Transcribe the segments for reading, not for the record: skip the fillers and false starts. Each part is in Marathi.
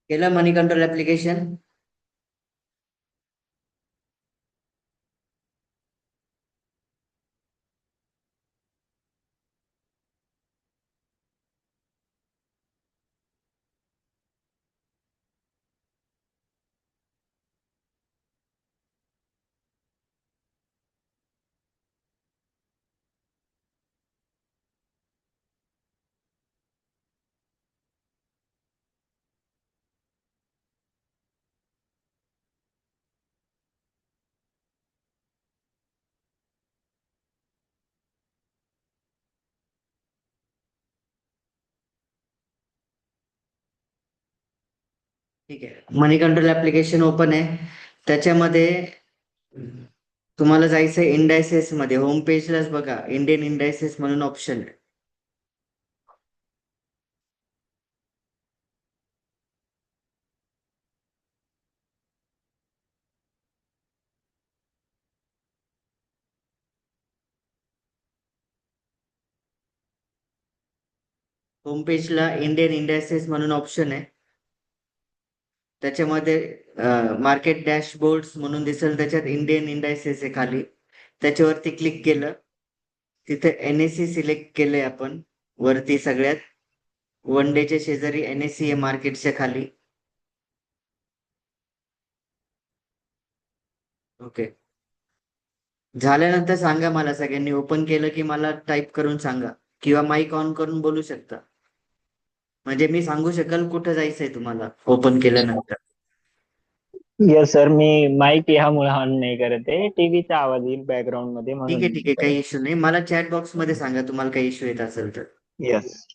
केलं मनी कंट्रोल ऍप्लिकेशन? ठीक आहे, मनी कंट्रोल ऍप्लिकेशन ओपन आहे. त्याच्यामध्ये तुम्हाला जायचं इंडायसेस मध्ये, होम पेजलाच बघा इंडियन इंडायसेस म्हणून ऑप्शन आहे. होम पेजला इंडियन इंडायसेस म्हणून ऑप्शन आहे. त्याच्यामध्ये मार्केट डॅशबोर्ड्स म्हणून दिसेल, त्याच्यात इंडियन इंडायसेस आहे खाली. त्याच्यावरती क्लिक केलं, तिथे एनएससी सिलेक्ट केलंय आपण वरती सगळ्यात. वन डेच्या शेजारी एनएससी आहे मार्केटच्या खाली. ओके, झाल्यानंतर सांगा मला. सगळ्यांनी ओपन केलं की मला टाईप करून सांगा, किंवा माईक ऑन करून बोलू शकता. म्हणजे मी सांगू शकाल कुठं जायचंय तुम्हाला ओपन केल्यानंतर. येस सर, मी माईक ह्यामुळे ऑन नाही करत आहे, टीव्हीचा आवाज येईल बॅकग्राऊंड मध्ये ठीक म्हणून आहे, नाही ठीक आहे, काही करत. इश्यू नाही. मला चॅट बॉक्स मध्ये सांगा तुम्हाला काही इश्यू येत असेल तर. येस.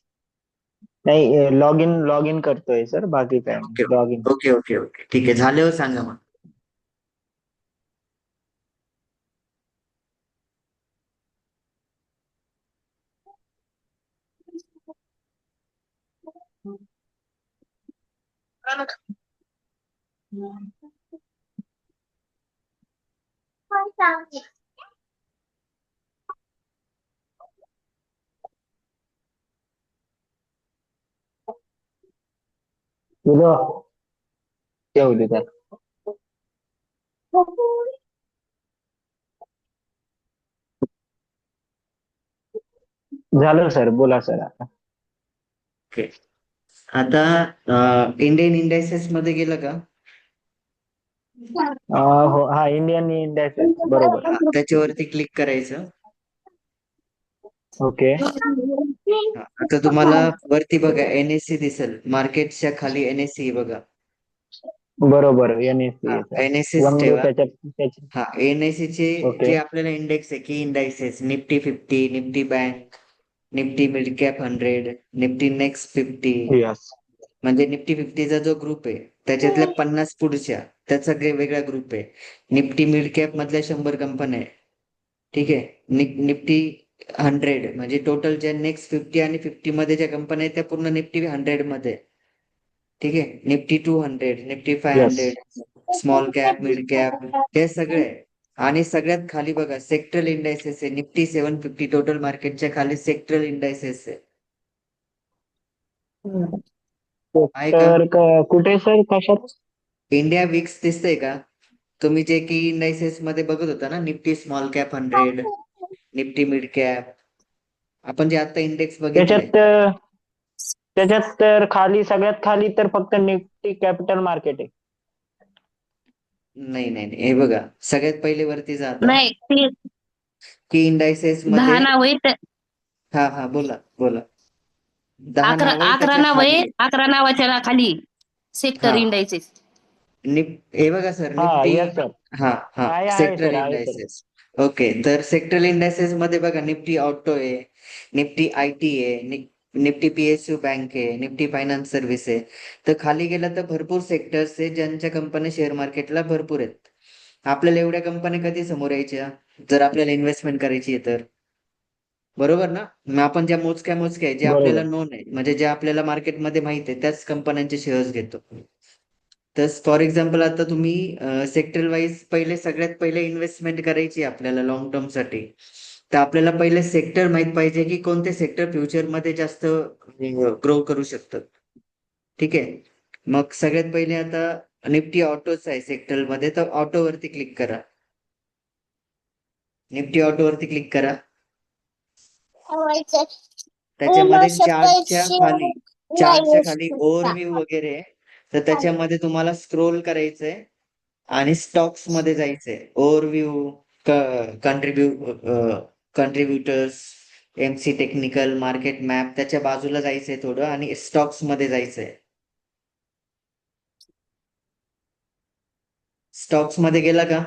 नाही, लॉग इन करतोय सर, बाकी काय ओके, नाही, log in. Okay, okay, okay, ठीक आहे. झाल्यावर सांगा मग. तुझं ठेवू दे त्यात. झालं सर, बोला सर आता. ओके, आता इंडियन इंडायसेस मध्ये गेलं का? हो, हा इंडियन इंडेक्स बरोबर. हा, त्याच्यावरती क्लिक करायचं. ओके. हा, आता तुम्हाला वरती बघा एनएससी दिसेल, मार्केटच्या खाली एनएससी बघा. बरोबर, एनएससी हा, आहे सर. एनएससीच वन डे ठेवा. त्याच्यात. हा, एनएससी चे ओके. जे आपल्याला इंडेक्स आहे की indices, Nifty 50, Nifty bank, Nifty mid cap 100, Nifty next 50, yes. म्हणजे निफ्टी 50चा जो ग्रुप आहे त्याच्यातल्या 50 पुढच्या, त्याचा वेगळा ग्रुप आहे. निफ्टी मिड कॅप मधल्या 100 कंपन्या आहे. ठीक आहे. निफ्टी 100 म्हणजे टोटल ज्या नेक्स्ट 50 आणि 50 मध्ये ज्या कंपन्या आहेत त्या पूर्ण निफ्टी 100 मध्ये. ठीक आहे. Nifty 200, Nifty yes. 500, small cap, mid cap, हे सगळे आहे. आणि सगळ्यात खाली बघा सेक्टरल इंडायसेस आहे, निफ्टी 750 टोटल मार्केटच्या खाली सेक्टरल इंडायसेस आहे का? तर कुठे सर, कशात? इंडिया विक्स दिसतंय का? तुम्ही जे की इंडायसेस मध्ये बघत होता ना, Nifty small cap 100, Nifty mid cap, आपण जे आता इंडेक्स बघितले. त्याच्यात त्याच्यात तर खाली, सगळ्यात खाली तर फक्त निफ्टी कॅपिटल मार्केट आहे. नाही, नाही, नाही, हे बघा सगळ्यात पहिले वरती जाता नाही ते की इंडायसेस मध्ये. 10 नाव आहे तर हा, हा, बोला, बोला. 10 अकरा नाव आहे, अकरा त्याच्या नाव आहे, खाली. 11 नावाच्या खाली सेक्टर हा, इंडायसेस. हे बघा सर, हा, निफ्टी. Yes sir. हा, हा, आहे सेक्टरल सर, आहे सर. इंडायसेस. ओके, तर सेक्टरल इंडायसेस मध्ये बघा निफ्टी ऑटो आहे, निफ्टी आयटी आहे, निफ्टी पीएसयू बँक आहे, निफ्टी फायनान्स सर्व्हिस आहे. तर खाली गेलं तर भरपूर सेक्टर्स आहे ज्यांच्या कंपन्या शेअर मार्केटला भरपूर आहेत. आपल्याला एवढ्या कंपन्या कधी समोर यायच्या जर आपल्याला इन्व्हेस्टमेंट करायची आहे तर? बरोबर ना? मग आपण ज्या मोजक्या मोजक्या आहे, जे आपल्याला बरोबर. नोन आहे, म्हणजे जे आपल्याला मार्केटमध्ये माहित आहे त्याच कंपन्यांचे शेअर्स घेतो. तर फॉर एक्झाम्पल आता तुम्ही सेक्टर वाईज पहिले, सगळ्यात पहिले इन्व्हेस्टमेंट करायची आहे आपल्याला लॉंग टर्म साठी. तर आपल्याला पहिले सेक्टर माहित पाहिजे की कोणते सेक्टर फ्युचरमध्ये जास्त ग्रो करू शकतात. ठीक आहे. मग सगळ्यात पहिले आता निफ्टी ऑटोच आहे सेक्टर मध्ये, तर ऑटो वरती क्लिक करा. निफ्टी ऑटो वरती क्लिक करा. त्याच्यामध्ये चार्टच्या खाली ओव्हरव्ह्यू वगैरे आहे. तर त्याच्यामध्ये तुम्हाला स्क्रोल करायचंय आणि स्टॉक्स मध्ये जायचंय. Overview, contributors, MC technical, market map, त्याच्या बाजूला जायचंय थोडं आणि स्टॉक्स मध्ये जायचंय. स्टॉक्स मध्ये गेला का?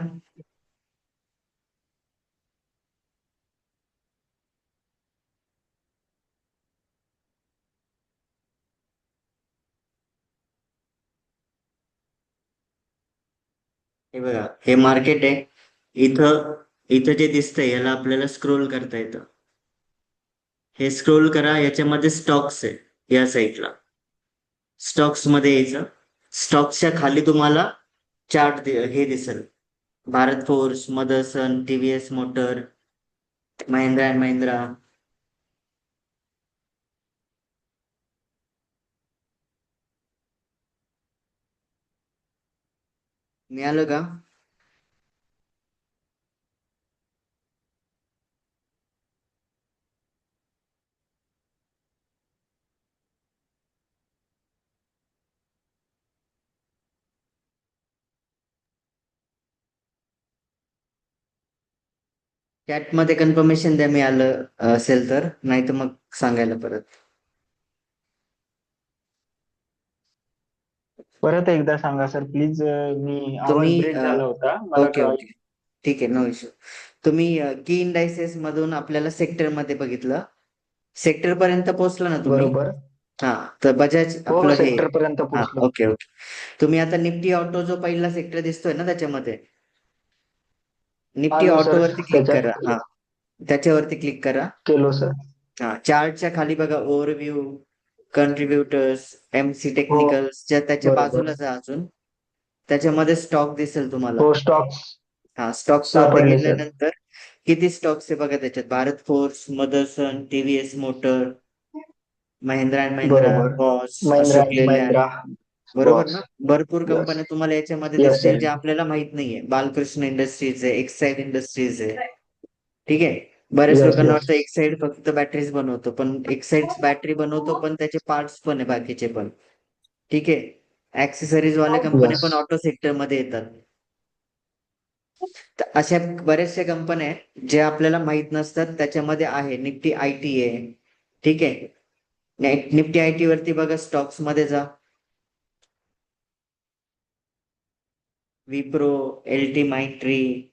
हे बघा, हे मार्केट आहे. इथं इथं जे दिसतंय याला आपल्याला स्क्रोल करता येतं. हे स्क्रोल करा, याच्यामध्ये स्टॉक्स आहे या साईडला. स्टॉक्स मध्ये यायचं. स्टॉक्सच्या खाली तुम्हाला चार्ट हे दिसेल. Bharat forge, Motherson, TVS motor, Mahindra and Mahindra. मिळालं का? चॅट मध्ये कन्फर्मेशन द्या मिळालं असेल तर, नाही तर मग सांगायला परत. परत एकदा सांगा सर प्लीज, मी आवाज तुम्ही ब्रेक झाला होता, मला ओके कळलं. ओके, ठीक आहे, नो इश्यू. तुम्ही की इंडायसेस मधून आपल्याला सेक्टर मध्ये बघितलं. सेक्टर पर्यंत पोहोचला ना तुम्ही? बरोबर. हा, तर बजाज हो, आपलं हे. सेक्टर पर्यंत हा, पोहोचलो. Okay okay. तुम्ही आता निफ्टी ऑटो जो पहिला सेक्टर दिसतोय ना त्याच्यामध्ये, निफ्टी आलो ऑटो सर वरती क्लिक त्याच्यात. करा. हा, त्याच्यावरती क्लिक करा. केलो सर. हा, चार्टच्या खाली बघा ओव्हरव्ह्यू, कंट्रीब्युटर्स, एमसी हो, टेक्निकल्स, त्याच्या बरोबर. बाजूला जा अजून. त्याच्यामध्ये स्टॉक दिसेल तुम्हाला. हो, स्टॉक्स हा, स्टॉक्स वरती सापडले सर. गेल्यानंतर किती स्टॉक्स आहे बघा त्याच्यात. Bharat forge, Motherson, TVS motor, Mahindra and Mahindra, बरोबर. Bosch, Mahindra Ashok and Leyland. Mahindra. बरोबर बॉस. ना? भरपूर यस. कंपन्या तुम्हाला याच्यामध्ये यस दिसतील सर. जे आपल्याला माहित नाहीये. बालकृष्ण इंडस्ट्रीज आहे, एक्साईड इंडस्ट्रीज आहे. ठीक आहे. बऱ्याच यस, लोकांना यस. वाटतं एक्साईड फक्त बॅटरीज बनवतो, पण एक्साईड बॅटरी बनवतो पण त्याचे पार्ट्स पण आहे बाकीचे पण. ठीक आहे. ऍक्सेसरीज वाल्या कंपन्या यस. पण ऑटो सेक्टर मध्ये येतात. तर अशा बऱ्याचशा कंपन्या आहेत जे आपल्याला माहित नसतात, त्याच्यामध्ये आहे. निफ्टी आयटी आहे. ठीक आहे. निफ्टी आयटी वरती बघा, स्टॉक्स मध्ये जा. Wipro, LT Mindtree,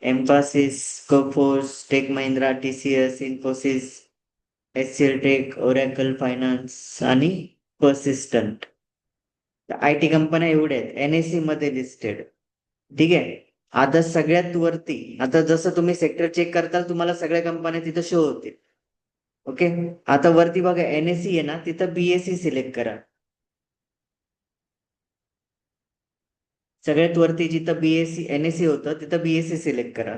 Mphasis, Coforge, tech Mahindra, TCS, Infosys, HCL tech, Oracle finance आणि पर्सिस्टंट. आयटी कंपन्या एवढ्या आहेत एनएससी मध्ये लिस्टेड. ठीक आहे. आता सगळ्यात वरती, आता जसं तुम्ही सेक्टर चेक करताल तुम्हाला सगळ्या कंपन्या तिथं शो होतील. ओके. आता वरती बघा एनएससी आहे ना, तिथं बीएससी सिलेक्ट करा. सगळ्यात वरती जिथं बीएससी एनएससी होतं तिथं बीएससी सिलेक्ट करा.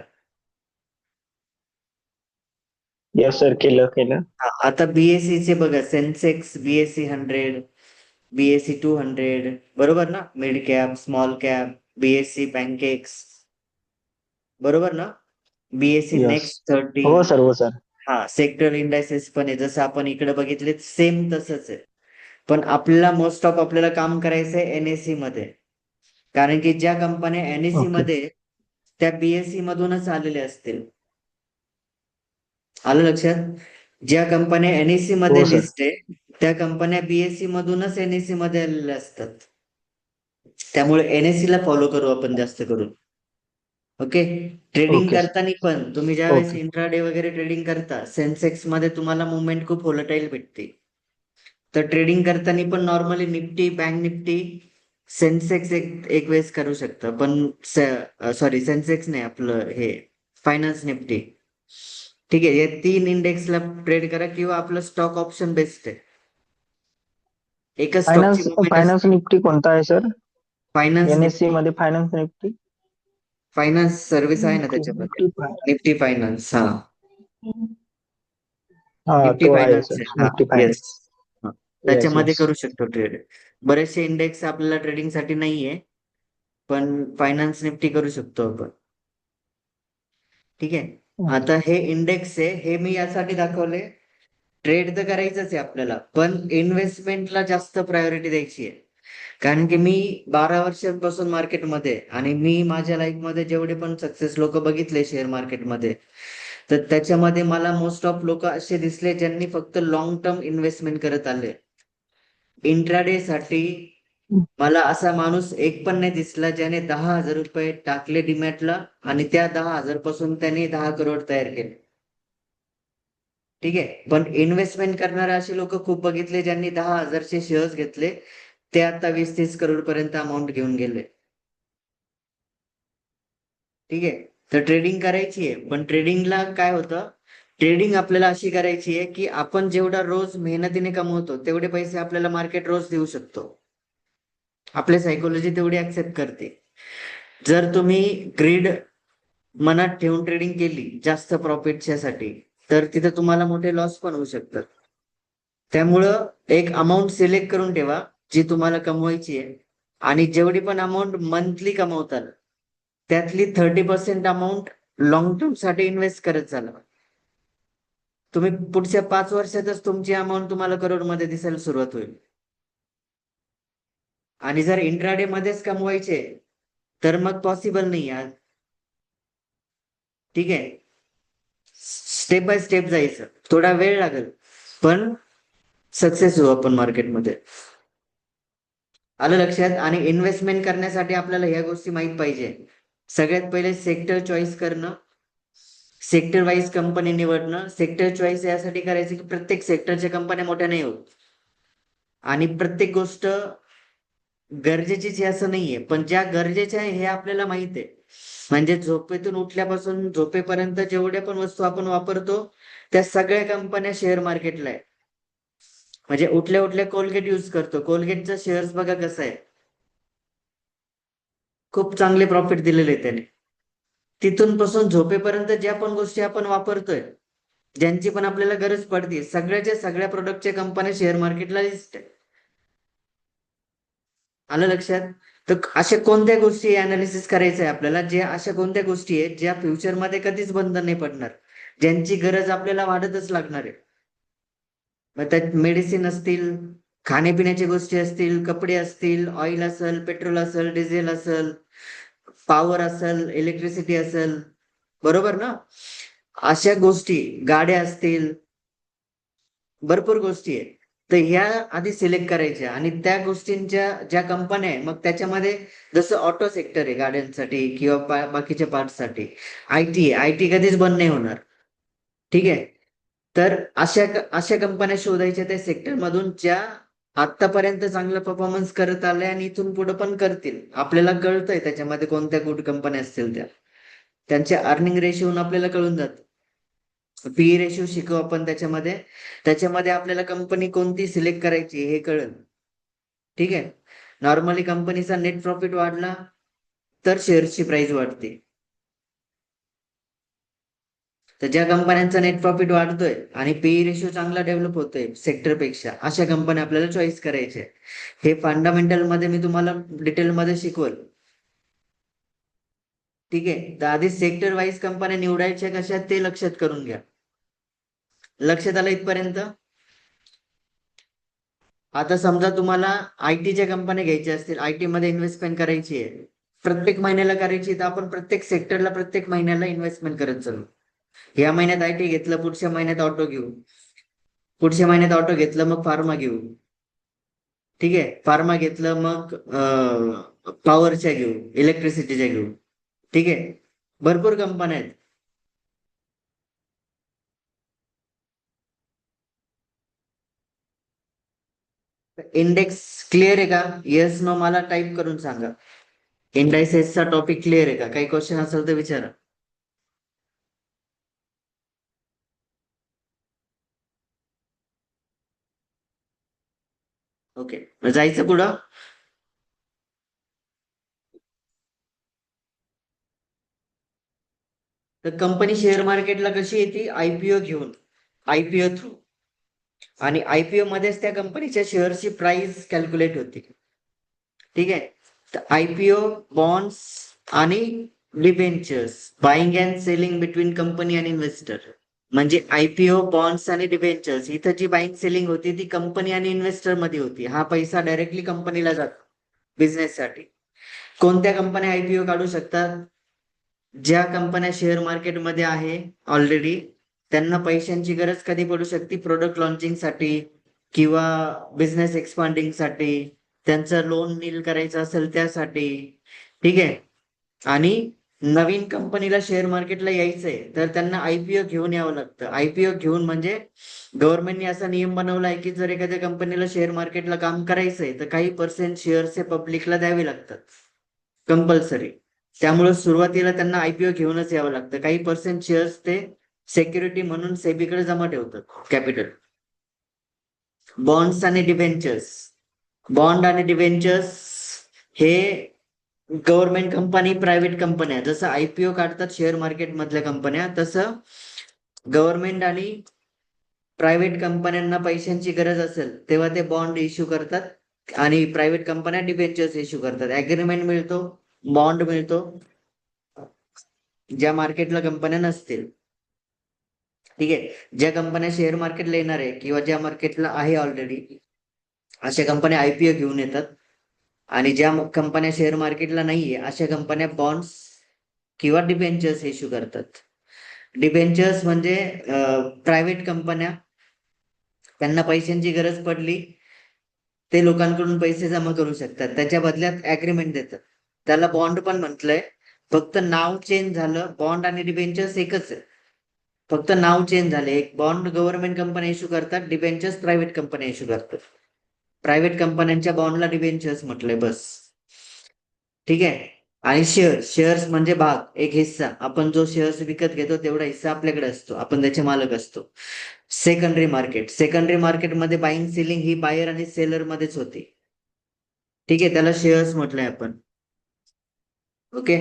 यस सर, केलं केलं. आता बीएससी चे बघा, सेन्सेक्स बीएससी 100, बीएससी 200, बरोबर ना? Mid cap, small cap, BSc pancakes, बरोबर ना? BSc yes. नेक्स्ट 30. हो सर, हो सर. हा, सेक्टर इंडायसेस पण आहे जसं आपण इकडे बघितले सेम तसंच आहे. पण आपल्याला मोस्ट ऑफ आपल्याला काम करायचं आहे एनएससी मध्ये, कारण की ज्या कंपन्या एनएससी ओके. मध्ये त्या बीएससी मधूनच आलेल्या असतील. आलं लक्षात? ज्या कंपन्या एनएससी हो मध्ये सर. लिस्ट आहे त्या कंपन्या बीएससी मधूनच एनएससी मध्ये आलेल्या असतात. त्यामुळे एनएससी ला फॉलो करू आपण जास्त करून. ओके. Trading okay sir. करताना पण तुम्ही ज्यावेळेस ओके. इंट्राडे वगैरे ट्रेडिंग करता, सेन्सेक्स मध्ये तुम्हाला मुवमेंट खूप व्होलेटाईल भेटते. तर ट्रेडिंग करताना पण normally Nifty, bank Nifty, Sensex एक एक वेळेस करू शकता. पण सॉरी, सेन्सेक्स नाही, आपलं हे फायनान्स निफ्टी. ठीक आहे. या 3 इंडेक्सला ट्रेड करा किंवा आपलं स्टॉक ऑप्शन बेस्ट आहे. एकच स्टॉकची फायनान्स मुवमेंट फायनान्स असते. निफ्टी कोणता आहे सर? फायनान्स एनएससी निफ्टी, मध्ये फायनान्स निफ्टी. फायनान्स सर्व्हिस आहे ना निफ्टी त्याच्यामध्ये. Nifty finance. Nifty finance. हा, हा, निफ्टी तो आहे फायनान्स सर, आहे. हा, निफ्टी येस. फायनान्स. येस, त्याच्यामध्ये येस. करू शकतो ट्रेड. बरेचसे इंडेक्स आपल्याला ट्रेडिंगसाठी नाहीये, पण फायनान्स निफ्टी करू शकतो आपण. ठीक आहे. आता हे इंडेक्स आहे, हे मी यासाठी दाखवले, ट्रेड तर करायचंच आहे आपल्याला, पण इन्व्हेस्टमेंटला जास्त प्रायोरिटी द्यायची आहे. कारण की मी 12 वर्षांपासून मार्केटमध्ये आहे आणि मी माझ्या लाईफमध्ये जेवढे पण सक्सेस लोक बघितले शेअर मार्केटमध्ये, तर त्याच्यामध्ये मला मोस्ट ऑफ लोक असे दिसले ज्यांनी फक्त लॉंग टर्म इन्व्हेस्टमेंट करत आले. इंट्राडे साठी मला असा माणूस एक पण नाही दिसला ज्याने 10,000 रुपये टाकले डीमॅटला आणि त्या 10,000 पासून त्याने 10 करोड तयार केले. ठीक आहे. पण इन्व्हेस्टमेंट करणारे असे लोक खूप बघितले ज्यांनी 10,000चे शेअर्स घेतले, ते आता 20-30 करोड पर्यंत अमाऊंट घेऊन गेले. ठीक आहे. तर ट्रेडिंग करायची आहे, पण ट्रेडिंगला काय होतं, ट्रेडिंग आपल्याला अशी करायची आहे की आपण जेवढा रोज मेहनतीने कमवतो तेवढे पैसे आपल्याला मार्केट रोज देऊ शकतो. आपली सायकोलॉजी तेवढी ऍक्सेप्ट करते. जर तुम्ही ग्रीड मनात ठेवून ट्रेडिंग केली जास्त प्रॉफिटच्या साठी, तर तिथे तुम्हाला मोठे लॉस पण होऊ शकतात. त्यामुळं एक अमाऊंट सिलेक्ट करून ठेवा जी तुम्हाला कमवायची आहे, आणि जेवढी पण अमाऊंट मंथली कमवताल त्यातली 30% अमाऊंट लॉंग टर्म साठी इन्व्हेस्ट करत चाला. तुम्ही पुढच्या 5 वर्षातच तुमची अमाऊंट तुम्हाला करोडमध्ये दिसायला सुरुवात होईल. आणि जर इंट्राडे मध्येच कमवायचे तर मग पॉसिबल नाही आज. ठीक आहे. स्टेप बाय स्टेप जायचं, थोडा वेळ लागेल, पण सक्सेस होऊ आपण मार्केटमध्ये. आलं लक्षात. आणि इन्व्हेस्टमेंट करण्यासाठी आपल्याला ह्या गोष्टी माहित पाहिजे. सगळ्यात पहिले सेक्टर चॉईस करणं, सेक्टर वाईज कंपनी निवडणं. सेक्टर चॉईस यासाठी करायचं की प्रत्येक सेक्टरच्या कंपन्या मोठ्या नाही होत, आणि प्रत्येक गोष्ट गरजेचीच आहे असं नाहीये, पण ज्या गरजेच्या आहे हे आपल्याला माहित आहे. म्हणजे झोपेतून उठल्यापासून झोपेपर्यंत जेवढ्या पण वस्तू आपण वापरतो त्या सगळ्या कंपन्या शेअर मार्केटला आहे. म्हणजे उठल्या उठल्या कोलगेट युज करतो, कोलगेटचा शेअर्स बघा कसं आहे, खूप चांगले प्रॉफिट दिलेले आहे त्याने. तिथून पासून झोपेपर्यंत ज्या पण गोष्टी आपण वापरतोय, ज्यांची पण आपल्याला गरज पडते, सगळ्याच्या सगळ्या प्रोडक्टच्या कंपन्या शेअर मार्केटला लिस्ट आहे. आलं लक्षात. तर अशा कोणत्या गोष्टी अनालिसिस करायचं आहे आपल्याला, ज्या अशा कोणत्या गोष्टी आहेत ज्या फ्युचरमध्ये कधीच बंद नाही पडणार, ज्यांची गरज आपल्याला वाढतच लागणार आहे. मग त्यात मेडिसिन असतील, खाण्यापिण्याच्या गोष्टी असतील, कपडे असतील, ऑइल असेल, पेट्रोल असेल, डिझेल असेल, पॉवर असेल, इलेक्ट्रिसिटी असेल, बरोबर ना. अशा गोष्टी, गाड्या असतील, भरपूर गोष्टी आहेत. तर ह्या आधी सिलेक्ट करायच्या, आणि त्या गोष्टींच्या ज्या कंपन्या आहे, मग त्याच्यामध्ये जसं ऑटो सेक्टर आहे गाड्यांसाठी किंवा बाकीच्या पार्टसाठी, आयटी आहे, आयटी कधीच बंद नाही होणार. ठीक आहे. तर अशा अशा कंपन्या शोधायच्या त्या सेक्टर मधून ज्या आतापर्यंत चांगला परफॉर्मन्स करत आल्या आणि इथून पुढे पण करतील. आपल्याला कळतंय त्याच्यामध्ये कोणत्या गुड कंपन्या असतील त्या, त्यांच्या अर्निंग रेशिओ आपल्याला कळून जात. पीई रेशो शिकू आपण त्याच्यामध्ये, त्याच्यामध्ये आपल्याला कंपनी कोणती सिलेक्ट करायची हे कळेल. ठीक आहे. नॉर्मली कंपनीचा नेट प्रॉफिट वाढला तर शेअर्सची प्राइस वाढते. तर ज्या कंपन्यांचा नेट प्रॉफिट वाढतोय आणि पीई रेशो चांगला डेव्हलप होतोय सेक्टरपेक्षा, अशा कंपन्या आपल्याला चॉईस करायच्या. हे फंडामेंटल मध्ये मी तुम्हाला डिटेल मध्ये शिकवल. ठीक आहे. तर आधी सेक्टर वाईज कंपन्या निवडायच्या कशा ते लक्षात करून घ्या. लक्षात आलं इथपर्यंत. आता समजा तुम्हाला आयटीच्या कंपन्या घ्यायच्या असतील, आयटी मध्ये इन्व्हेस्टमेंट करायची आहे, प्रत्येक महिन्याला करायची, तर आपण प्रत्येक सेक्टरला प्रत्येक महिन्याला इन्व्हेस्टमेंट करत चालू. या महिन्यात आयटी घेतलं, पुढच्या महिन्यात ऑटो घेऊ, पुढच्या महिन्यात ऑटो घेतलं मग फार्मा घेऊ. ठीक आहे. फार्मा घेतलं मग पॉवरच्या घेऊ, इलेक्ट्रिसिटीच्या घेऊ. ठीक आहे. भरपूर कंपन्या आहेत. इंडेक्स क्लिअर आहे का? येस नो मला टाईप करून सांगा. इंडायसेसचा टॉपिक क्लिअर आहे का? काही क्वेश्चन असेल तर विचारा. ओके, जायचं पुढं. तर कंपनी शेअर मार्केटला कशी येते? आयपीओ घेऊन, आयपीओ थ्रू. आणि आयपीओ मध्येच त्या कंपनीच्या शेअरची प्राइस कॅल्क्युलेट होती. ठीक आहे. तर आयपीओ, बॉन्ड्स आणि debentures, buying and selling between company आणि इन्व्हेस्टर. म्हणजे आयपीओ, बॉन्ड्स आणि डिबेंचर्स इथं जी बाईंग सेलिंग होती ती कंपनी आणि इन्व्हेस्टर मध्ये होती. हा पैसा डायरेक्टली कंपनीला जातो बिझनेस साठी. कोणत्या कंपन्या आयपीओ काढू शकतात? ज्या कंपन्या शेअर मार्केटमध्ये आहे ऑलरेडी, त्यांना पैशांची गरज कधी पडू शकते? प्रोडक्ट लॉन्चिंग साठी किंवा बिझनेस एक्सपांडिंग साठी, त्यांचं लोन नील करायचं असेल त्यासाठी. ठीक आहे. आणि नवीन कंपनीला शेअर मार्केटला यायचंय तर त्यांना आयपीओ घेऊन यावं लागतं. आयपीओ घेऊन म्हणजे गव्हर्नमेंटने असा नियम बनवला आहे की जर एखाद्या कंपनीला शेअर मार्केटला काम करायचंय तर काही पर्सेंट शेअर्स हे पब्लिकला द्यावे लागतात कंपल्सरी. त्यामुळे सुरुवातीला त्यांना आयपीओ घेऊनच यावं लागतं. काही पर्सेंट शेअर्स ते सेक्युरिटी म्हणून सेबीकडे जमा ठेवतात कॅपिटल. बॉन्ड्स आणि डिबेंचर्स. बॉन्ड आणि डिबेंचर्स हे गव्हर्नमेंट कंपनी, प्रायव्हेट कंपन्या जसं आयपीओ काढतात शेअर मार्केट मधल्या कंपन्या, तसं गव्हर्नमेंट आणि प्रायव्हेट कंपन्यांना पैशांची गरज असेल तेव्हा ते बॉन्ड इश्यू करतात आणि प्रायव्हेट कंपन्या डिबेंचर्स इश्यू करतात. ऍग्रीमेंट मिळतो, बॉन्ड मिळतो ज्या मार्केटला कंपन्या नसतील. ठीक आहे. ज्या कंपन्या शेअर मार्केटला येणार आहे किंवा ज्या मार्केटला आहे ऑलरेडी अशा कंपन्या आयपीओ घेऊन येतात. आणि ज्या कंपन्या शेअर मार्केटला नाहीये अशा कंपन्या बॉन्ड्स किंवा डिबेंचर्स इश्यू करतात. डिबेंचर्स म्हणजे प्रायव्हेट कंपन्या, त्यांना पैशांची गरज पडली ते लोकांकडून पैसे जमा करू शकतात, त्याच्या बदल्यात ऍग्रीमेंट देतात. त्याला बॉन्ड पण म्हटलंय, फक्त नाव चेंज झालं. बॉन्ड आणि डिबेंचर्स एकच आहे, फक्त नाव चेंज झाले. एक बॉन्ड गव्हर्नमेंट कंपन्या इश्यू करतात, डिबेंचर्स प्रायव्हेट कंपन्या इश्यू करतात. प्रायव्हेट कंपन्यांच्या बॉन्डला डिबेंचर्स म्हटलंय बस. ठीक आहे. आणि शेअर्स म्हणजे भाग, एक हिस्सा. आपण जो शेअर्स विकत घेतो तेवढा हिस्सा आपल्याकडे असतो, आपण त्याचे मालक असतो. Secondary market. सेकंडरी मार्केटमध्ये बाईंग सेलिंग ही बायर आणि सेलर मध्येच होते. ठीक आहे. त्याला शेअर्स म्हटलंय आपण. ओके.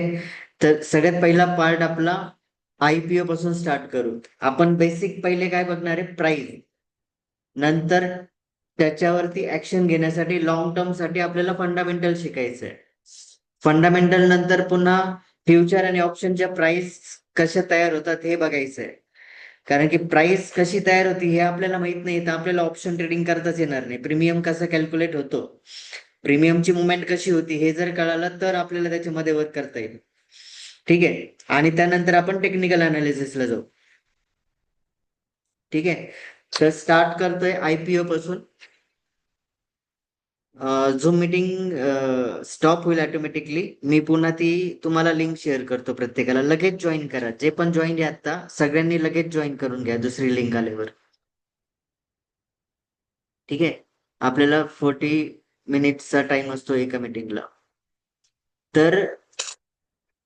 तर सगळ्यात पहिला पार्ट आपला आयपीओ पासून स्टार्ट करू. आपण बेसिक पहिले काय बघणार आहे? प्राइस. नंतर त्याच्यावरती ऍक्शन घेण्यासाठी लॉंग टर्म साठी आपल्याला फंडामेंटल शिकायचं आहे. फंडामेंटल नंतर पुन्हा फ्युचर आणि ऑप्शनच्या प्राइस कशा तयार होतात हे बघायचं आहे. कारण की प्राइस कशी तयार होती हे आपल्याला माहित नाही तर आपल्याला ऑप्शन ट्रेडिंग करताच येणार नाही. प्रीमियम कसा कॅल्क्युलेट होतो, प्रीमियमची मुवमेंट कशी होती हे जर कळालं तर आपल्याला त्याच्यामध्ये वर्क करता येईल. ठीक आहे. आणि त्यानंतर आपण टेक्निकल अनालिसिसला जाऊ. ठीक आहे. तर स्टार्ट करतोय आयपीओ पासून. झूम मीटिंग स्टॉप होईल ऑटोमॅटिकली. मी पुन्हा ती तुम्हाला लिंक शेअर करतो प्रत्येकाला. लगेच जॉईन करा. जे पण जॉईन आहे आता सगळ्यांनी लगेच जॉईन करून घ्या दुसरी लिंक आल्यावर. ठीक आहे. आपल्याला 40 मिनिट्सचा टाइम असतो एका मीटिंगला. तर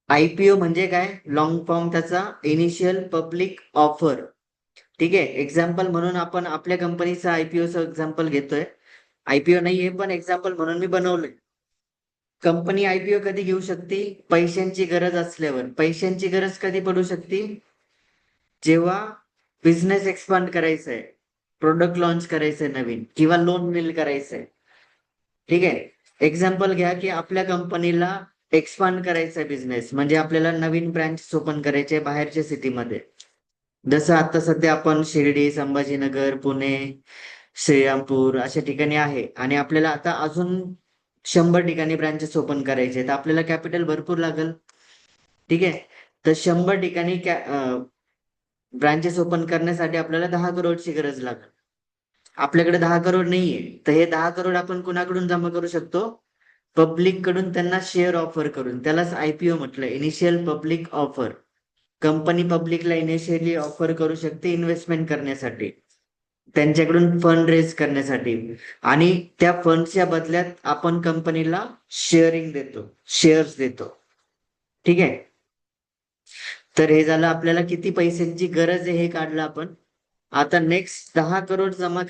आयपीओ म्हणजे काय? लॉंग फॉर्म त्याचा इनिशियल पब्लिक ऑफर. ठीक आहे. एक्झाम्पल म्हणून आपण आपल्या कंपनीचा आयपीओचं एक्झाम्पल घेतोय. आयपीओ नाहीये पण एक्झाम्पल म्हणून मी बनवलंय. कंपनी आयपीओ कधी घेऊ शकते? पैशांची गरज असल्यावर. पैशांची गरज कधी पडू शकते? जेव्हा बिझनेस एक्सपांड करायचंय, प्रोडक्ट लॉन्च करायचंय नवीन, किंवा लोन नील करायचंय. ठीक आहे. एक्झाम्पल घ्या की आपल्या कंपनीला एक्सपांड करायचा बिझनेस, म्हणजे आपल्याला नवीन ब्रँच ओपन करायचे बाहेरच्या सिटीमध्ये. जसं आता सध्या आपण शिर्डी, संभाजीनगर, पुणे, श्रीरामपूर अशा ठिकाणी आहे आणि आपल्याला आता अजून 100 ठिकाणी ब्रांचेस ओपन करायचे तर आपल्याला कॅपिटल भरपूर लागेल. ठीक आहे. तर 100 ठिकाणी ब्रांचेस ओपन करण्यासाठी आपल्याला 10 करोडची गरज लागेल. आपल्याकडे 10 करोड नाहीये तर हे 10 करोड आपण कुणाकडून जमा करू शकतो? पब्लिक कडून, त्यांना शेअर ऑफर करून. त्यालाच आयपीओ म्हटलं, इनिशियल पब्लिक ऑफर. कंपनी पब्लिकला इनिशियली ऑफर करू शकते इन्व्हेस्टमेंट करण्यासाठी, त्यांच्याकडून फंड रेज करण्यासाठी. आणि त्या फंडच्या बदल्यात आपण कंपनीला शेअरिंग देतो, शेअर्स देतो. ठीक आहे. तर हे झालं आपल्याला किती पैशांची गरज आहे हे काढलं आपण. आता नेक्स्ट 10 करोड जमा